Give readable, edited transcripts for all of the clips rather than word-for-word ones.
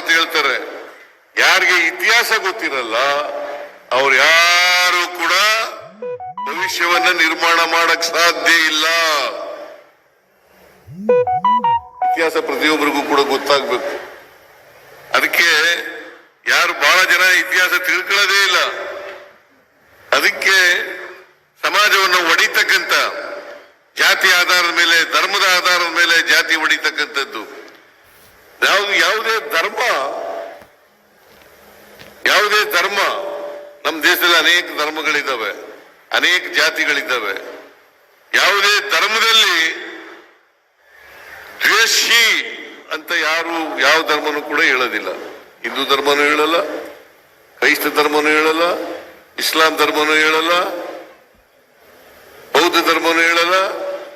ಮಾತು ಹೇಳ್ತಾರೆ, ಯಾರಿಗೆ ಇತಿಹಾಸ ಗೊತ್ತಿರಲ್ಲ ಅವ್ರು ಯಾರು ಕೂಡ ಭವಿಷ್ಯವನ್ನ ನಿರ್ಮಾಣ ಮಾಡಕ್ ಸಾಧ್ಯ ಇಲ್ಲ. ಇತಿಹಾಸ ಪ್ರತಿಯೊಬ್ಬರಿಗೂ ಕೂಡ ಗೊತ್ತಾಗ್ಬೇಕು. ಅದಕ್ಕೆ ಯಾರು ಬಹಳ ಜನ ಇತಿಹಾಸ ತಿಳ್ಕೊಳ್ಳೋದೇ ಇಲ್ಲ. ಅದಕ್ಕೆ ಸಮಾಜವನ್ನು ಒಡಿತಕ್ಕಂತ ಜಾತಿ ಆಧಾರದ ಮೇಲೆ, ಧರ್ಮದ ಆಧಾರದ ಮೇಲೆ ಜಾತಿ ಒಡಿತಕ್ಕಂಥದ್ದು. ಯಾವುದೇ ಧರ್ಮ ನಮ್ಮ ದೇಶದಲ್ಲಿ ಅನೇಕ ಧರ್ಮಗಳಿದ್ದಾವೆ, ಅನೇಕ ಜಾತಿಗಳಿದ್ದಾವೆ. ಯಾವುದೇ ಧರ್ಮದಲ್ಲಿ ದ್ವೇಷಿ ಅಂತ ಯಾರು ಯಾವ ಧರ್ಮನೂ ಕೂಡ ಹೇಳೋದಿಲ್ಲ. ಹಿಂದೂ ಧರ್ಮನೂ ಹೇಳಲ್ಲ, ಕ್ರೈಸ್ತ ಧರ್ಮನೂ ಹೇಳಲ್ಲ, ಇಸ್ಲಾಂ ಧರ್ಮನೂ ಹೇಳಲ್ಲ, ಬೌದ್ಧ ಧರ್ಮನೂ ಹೇಳಲ್ಲ,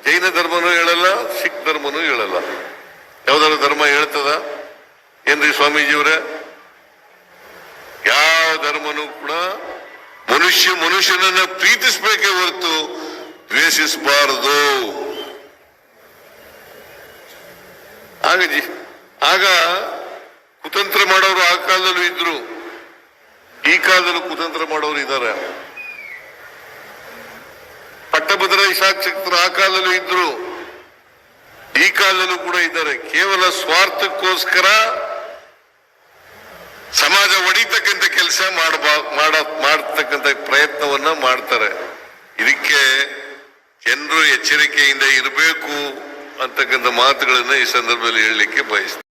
ಜೈನ ಧರ್ಮನೂ ಹೇಳಲ್ಲ, ಸಿಖ್ ಧರ್ಮನೂ ಹೇಳಲ್ಲ. ಯಾವ್ದಾದ್ರು ಧರ್ಮ ಹೇಳ್ತದ ಏನ್ರಿ ಸ್ವಾಮೀಜಿಯವರೇ? ಯಾವ ಧರ್ಮನೂ ಕೂಡ ಮನುಷ್ಯನನ್ನ ಪ್ರೀತಿಸಬೇಕೇ ಹೊರತು ದ್ವೇಷಿಸಬಾರದು. ಆಗ ಕುತಂತ್ರ ಮಾಡೋರು ಆ ಕಾಲದಲ್ಲೂ ಇದ್ರು, ಈ ಕಾಲದಲ್ಲೂ ಕುತಂತ್ರ ಮಾಡೋರು ಇದ್ದಾರೆ. ಪಟ್ಟಭದ್ರ ಶಾಸಕರು ಆ ಕಾಲದಲ್ಲೂ ಇದ್ರು, ಈ ಕಾಲದಲ್ಲೂ ಕೂಡ ಇದ್ದಾರೆ. ಕೇವಲ ಸ್ವಾರ್ಥಕ್ಕೋಸ್ಕರ ಸಮಾಜ ಒಡಿತಕ್ಕಂಥ ಕೆಲಸ ಮಾಡತಕ್ಕಂಥ ಪ್ರಯತ್ನವನ್ನ ಮಾಡ್ತಾರೆ. ಇದಕ್ಕೆ ಜನರು ಎಚ್ಚರಿಕೆಯಿಂದ ಇರಬೇಕು ಅಂತಕ್ಕಂಥ ಮಾತುಗಳನ್ನ ಈ ಸಂದರ್ಭದಲ್ಲಿ ಹೇಳಲಿಕ್ಕೆ ಬಯಸ್ತಾರೆ.